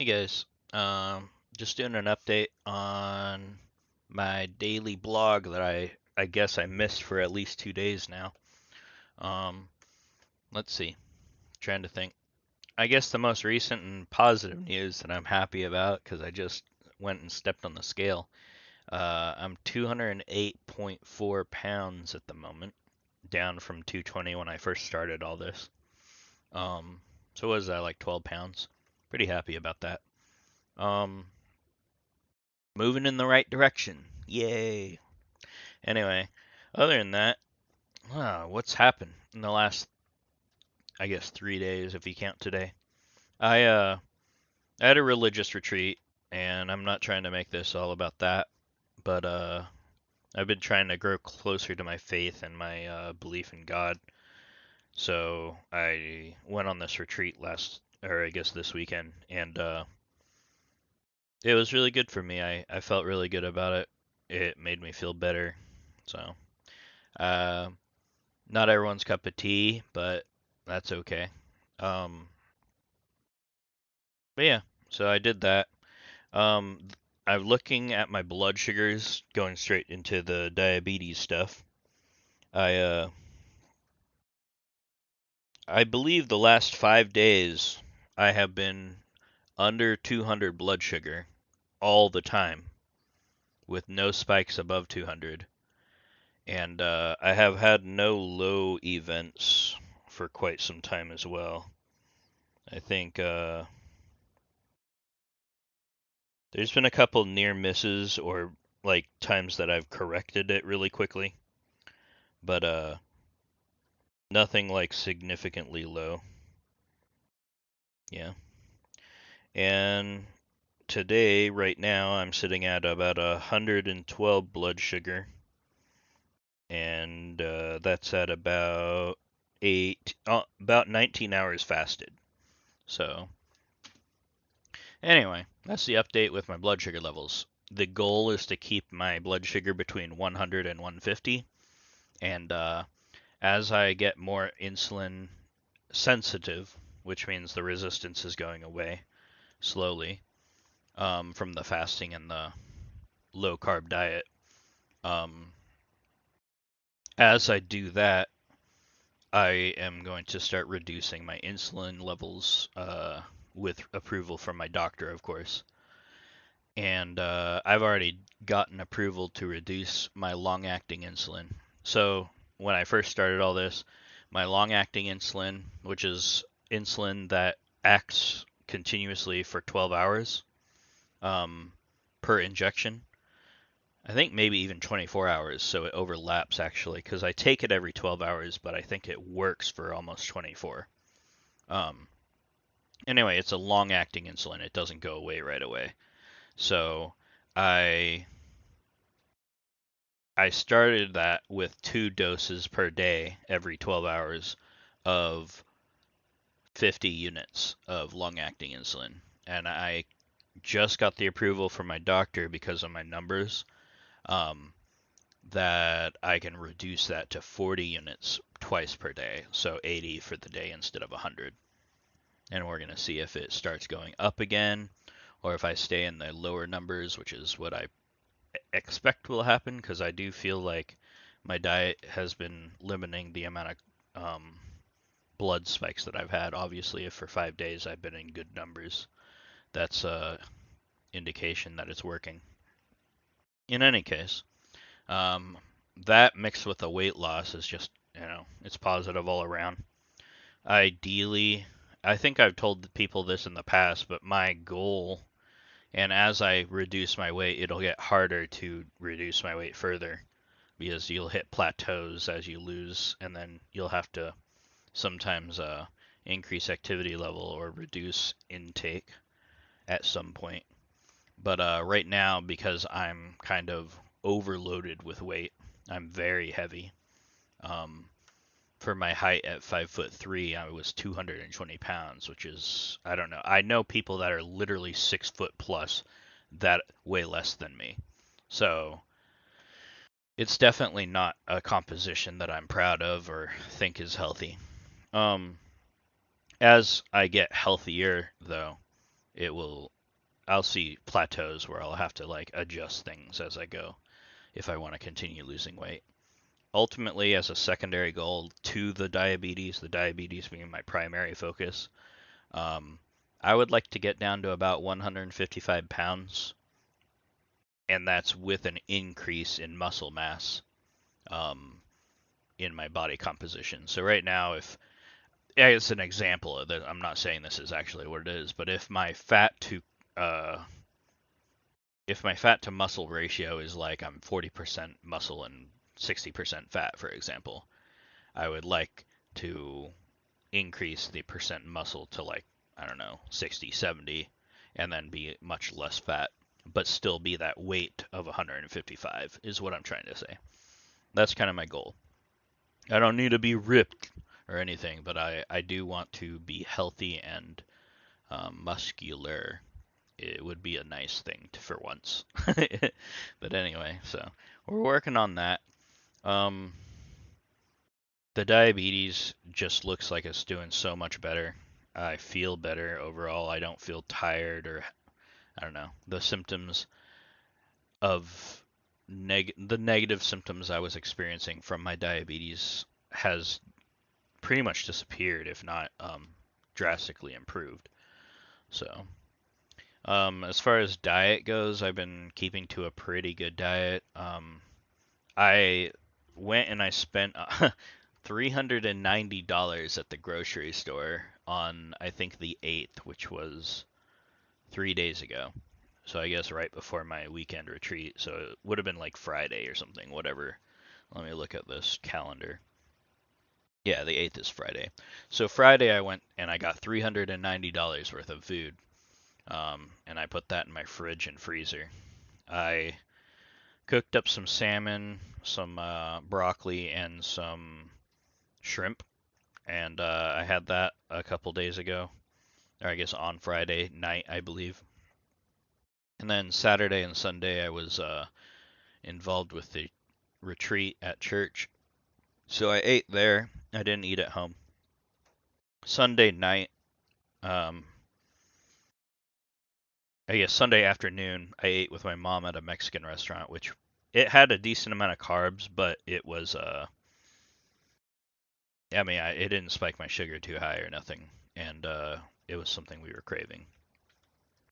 Hey guys, just doing an update on my daily blog that I guess I missed for at least 2 days now. Um, let's see, trying to think. I guess the most recent and positive news that I'm happy about because I just went and stepped on the scale. I'm 208.4 pounds at the moment, down from 220 when I first started all this. Um, so what was that, like 12 pounds? Pretty happy about that. Um, Moving in the right direction. Yay. Anyway, other than that, what's happened in the last, I guess, 3 days if you count today? I I had a religious retreat, and I'm not trying to make this all about that, but I've been trying to grow closer to my faith and my belief in God. So I went on this retreat or I guess this weekend, and it was really good for me. I felt really good about it. It made me feel better. So, uh, not everyone's cup of tea, but that's okay. Um, but yeah, so I did that. Um, I'm looking at my blood sugars, going straight into the diabetes stuff. I uh, I believe the last 5 days I have been under 200 blood sugar all the time, with no spikes above 200. And I have had no low events for quite some time as well. I think there's been a couple near misses or like times that I've corrected it really quickly, but nothing like significantly low. Yeah. And today, right now, I'm sitting at about 112 blood sugar, and that's at about 19 hours fasted. So anyway, that's the update with my blood sugar levels. The goal is to keep my blood sugar between 100 and 150, and as I get more insulin sensitive, which means the resistance is going away slowly from the fasting and the low carb diet. Um, as I do that, I am going to start reducing my insulin levels with approval from my doctor, of course. And I've already gotten approval to reduce my long acting insulin. So when I first started all this, my long acting insulin, which is insulin that acts continuously for 12 hours um, per injection, I think maybe even 24 hours, so it overlaps actually, because I take it every 12 hours, but I think it works for almost 24. Um, anyway, it's a long acting insulin, it doesn't go away right away. So I I started that with 2 doses per day every 12 hours of 50 units of long-acting insulin. And I just got the approval from my doctor because of my numbers um, that I can reduce that to 40 units twice per day. So 80 for the day instead of 100. And we're going to see if it starts going up again or if I stay in the lower numbers, which is what I expect will happen because I do feel like my diet has been limiting the amount of blood spikes that I've had. Obviously, if for 5 days I've been in good numbers, that's a indication that it's working. In any case, um, that mixed with the weight loss is just, it's positive all around. Ideally, I think I've told people this in the past, but my goal, and as I reduce my weight, it'll get harder to reduce my weight further because you'll hit plateaus as you lose, and then you'll have to sometimes increase activity level or reduce intake at some point. But right now, because I'm kind of overloaded with weight, I'm very heavy. Um, for my height at 5'3", I was 220 pounds, which is, I don't know. I know people that are literally 6 foot plus that weigh less than me. So it's definitely not a composition that I'm proud of or think is healthy. Um, as I get healthier, though, it will, I'll see plateaus where I'll have to like adjust things as I go if I want to continue losing weight. Ultimately, as a secondary goal to the diabetes being my primary focus, um, I would like to get down to about 155 pounds, and that's with an increase in muscle mass um, in my body composition. So right now, if as an example of that, I'm not saying this is actually what it is, but uh, if my fat to muscle ratio is like I'm 40% muscle and 60% fat, for example, I would like to increase the percent muscle to like, I don't know, 60, 70, and then be much less fat, but still be that weight of 155 is what I'm trying to say. That's kind of my goal. I don't need to be ripped or anything, but I do want to be healthy and muscular. It would be a nice thing for once. But anyway, so we're working on that. Um, the diabetes just looks like it's doing so much better. I feel better overall. I don't feel tired or I don't know. The symptoms of the negative symptoms I was experiencing from my diabetes has pretty much disappeared, if not drastically improved. So, as far as diet goes, I've been keeping to a pretty good diet. I went and I spent $390 at the grocery store on, I think, the 8th, which was 3 days ago. So I guess right before my weekend retreat. So it would have been like Friday or something, whatever. Let me look at this calendar. Yeah, the 8th is Friday. So Friday I went and I got $390 worth of food. And I put that in my fridge and freezer. I cooked up some salmon, some broccoli, and some shrimp. And I had that a couple days ago, or I guess on Friday night, I believe. And then Saturday and Sunday, I was involved with the retreat at church. So I ate there. I didn't eat at home. Sunday night, um, I guess Sunday afternoon, I ate with my mom at a Mexican restaurant, which it had a decent amount of carbs, but it was I mean, it didn't spike my sugar too high or nothing, and it was something we were craving.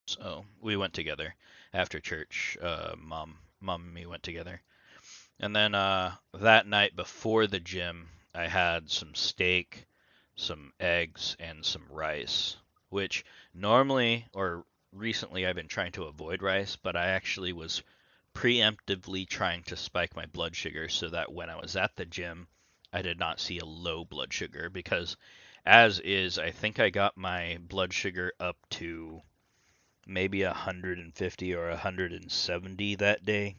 So we went together after church. Mom and me went together, and then that night before the gym, I had some steak, some eggs, and some rice. Which normally or recently I've been trying to avoid rice, but I actually was preemptively trying to spike my blood sugar so that when I was at the gym, I did not see a low blood sugar because as is, I think I got my blood sugar up to maybe 150 or 170 that day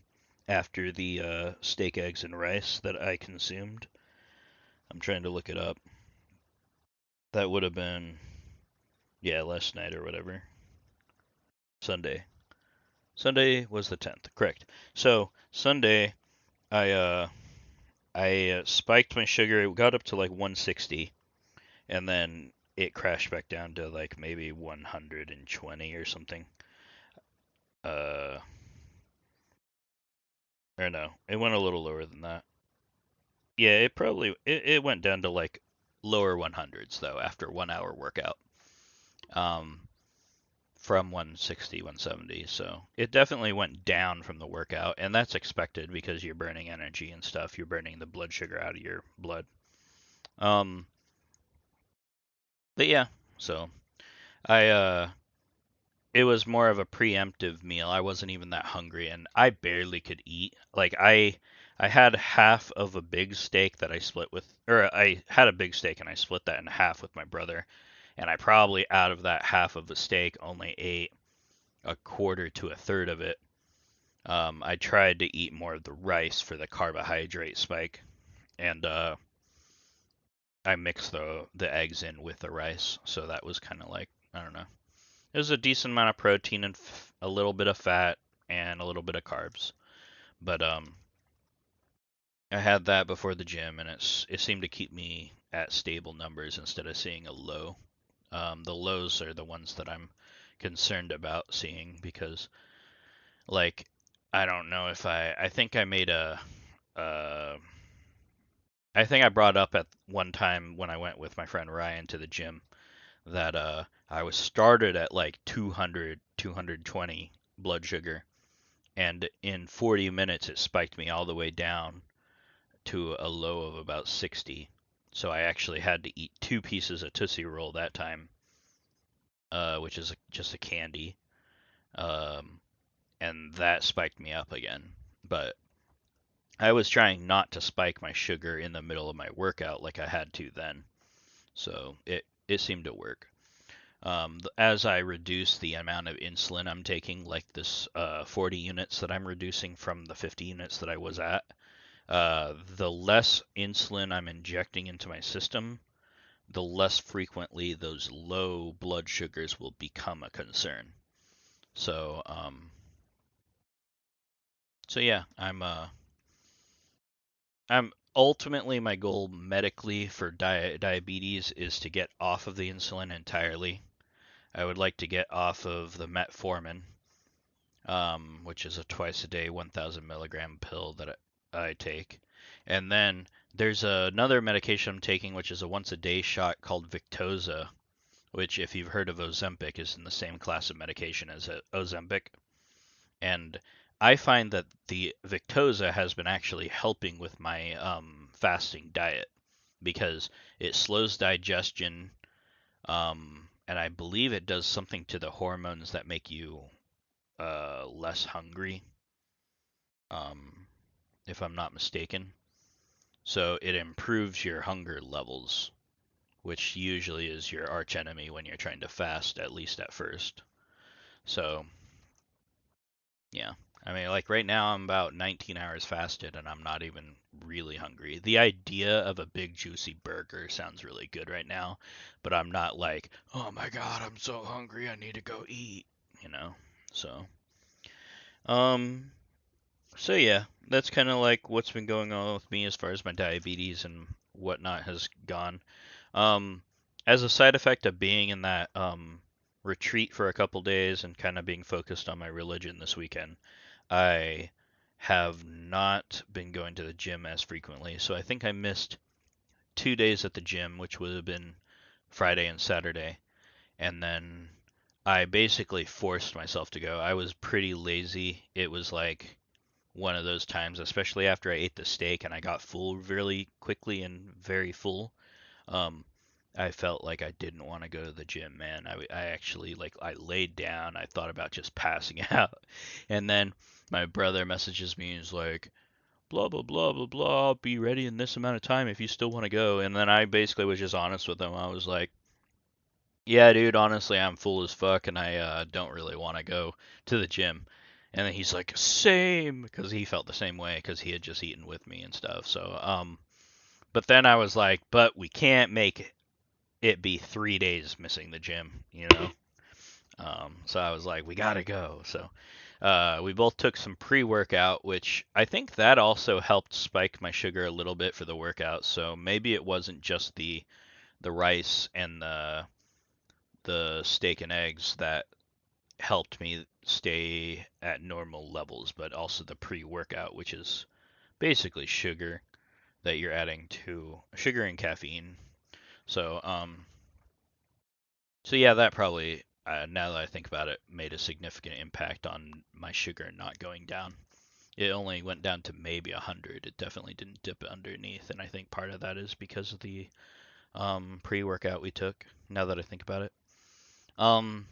after the steak, eggs, and rice that I consumed. I'm trying to look it up. That would have been, yeah, last night or whatever. Sunday. Sunday was the 10th, correct. So Sunday, I spiked my sugar. It got up to like 160, and then it crashed back down to like maybe 120 or something. Uh, or no, it went a little lower than that. Yeah, it went down to like lower 100s though after 1 hour workout. Um, from 160, 170. So it definitely went down from the workout, and that's expected because you're burning energy and stuff. You're burning the blood sugar out of your blood. Um, but yeah, so I it was more of a preemptive meal. I wasn't even that hungry, and I barely could eat. Like I had half of a big steak that I split with, or I had a big steak and I split that in half with my brother, and I probably out of that half of a steak only ate a quarter to a third of it. I tried to eat more of the rice for the carbohydrate spike, and I mixed the eggs in with the rice, so that was kind of like I don't know. It was a decent amount of protein and a little bit of fat and a little bit of carbs. But I had that before the gym, and it seemed to keep me at stable numbers instead of seeing a low. The lows are the ones that I'm concerned about seeing because, like, I don't know if I think I made uh, I think I brought up at one time when I went with my friend Ryan to the gym that I was started at like 200, 220 blood sugar, and in 40 minutes it spiked me all the way down to a low of about 60. So I actually had to eat 2 pieces of Tootsie Roll that time, which is just a candy, um, and that spiked me up again. But I was trying not to spike my sugar in the middle of my workout like I had to then, so it seemed to work. As I reduce the amount of insulin I'm taking, like this 40 units that I'm reducing from the 50 units that I was at, the less insulin I'm injecting into my system, the less frequently those low blood sugars will become a concern. So, yeah, I'm ultimately my goal medically for diabetes is to get off of the insulin entirely. I would like to get off of the metformin, which is a twice a day 1,000 milligram pill that I take. And then there's another medication I'm taking, which is a once a day shot called Victoza, which, if you've heard of Ozempic, is in the same class of medication as Ozempic. And I find that the Victoza has been actually helping with my fasting diet because it slows digestion, and I believe it does something to the hormones that make you less hungry, um, if I'm not mistaken. So it improves your hunger levels, which usually is your arch enemy when you're trying to fast, at least at first. So, yeah. I mean, like right now, I'm about 19 hours fasted and I'm not even really hungry. The idea of a big juicy burger sounds really good right now, but I'm not like, oh my God, I'm so hungry, I need to go eat, you know? So, um, So yeah, that's kind of like what's been going on with me as far as my diabetes and whatnot has gone. Um, as a side effect of being in that retreat for a couple days and kind of being focused on my religion this weekend, I have not been going to the gym as frequently. So I think I missed 2 days at the gym, which would have been Friday and Saturday, and then I basically forced myself to go. I was pretty lazy. It was like one of those times, especially after I ate the steak and I got full really quickly and very full. Um, I felt like I didn't want to go to the gym, man. I actually like I laid down. I thought about just passing out, and then my brother messages me and is like, blah blah blah blah blah. Be ready in this amount of time if you still want to go. And then I basically was just honest with him. I was like, yeah, dude, honestly, I'm full as fuck and I don't really want to go to the gym. And then he's like, same, because he felt the same way because he had just eaten with me and stuff. So, but then I was like, but we can't make it be 3 days missing the gym, you know? So I was like, we gotta go. So, we both took some pre-workout, which I think that also helped spike my sugar a little bit for the workout. So maybe it wasn't just the rice and the steak and eggs that helped me stay at normal levels, but also the pre-workout, which is basically sugar that you're adding to sugar and caffeine. So, so yeah, that probably, now that I think about it, made a significant impact on my sugar not going down. It only went down to maybe 100. It definitely didn't dip underneath, and I think part of that is because of the pre-workout we took. Now that I think about it, um,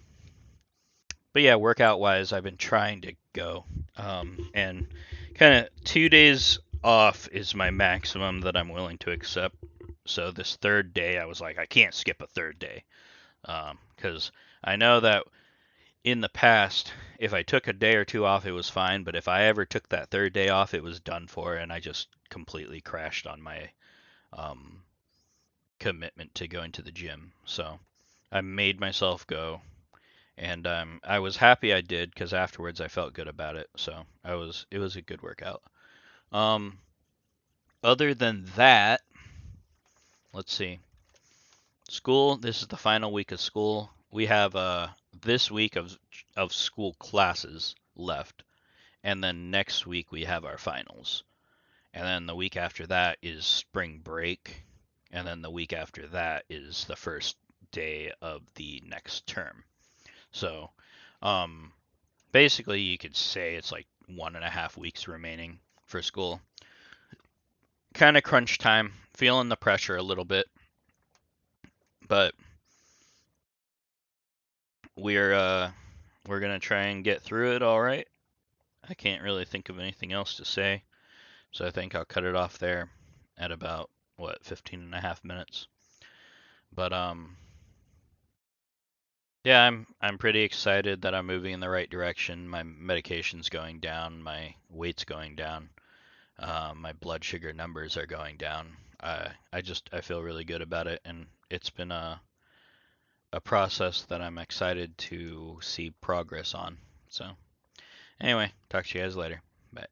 but yeah, workout wise, I've been trying to go, and kind of 2 days off is my maximum that I'm willing to accept. So this third day, I was like, I can't skip a third day, because I know that in the past, if I took a day or two off, it was fine. But if I ever took that third day off, it was done for, and I just completely crashed on my um, commitment to going to the gym. So I made myself go, and I was happy I did because afterwards I felt good about it. So it was a good workout. Um, Other than that, let's see. School. This is the final week of school. We have this week of school classes left, and then next week we have our finals. And then the week after that is spring break, and then the week after that is the first day of the next term. So, um, basically, you could say it's like 1.5 weeks remaining for school. Kind of crunch time, feeling the pressure a little bit, but we're gonna try and get through it all right. I can't really think of anything else to say, so I think I'll cut it off there at about what 15 and a half minutes. But yeah, I'm pretty excited that I'm moving in the right direction. My medication's going down, my weight's going down, my blood sugar numbers are going down. I feel really good about it, and it's been a process that I'm excited to see progress on. So anyway, talk to you guys later. Bye.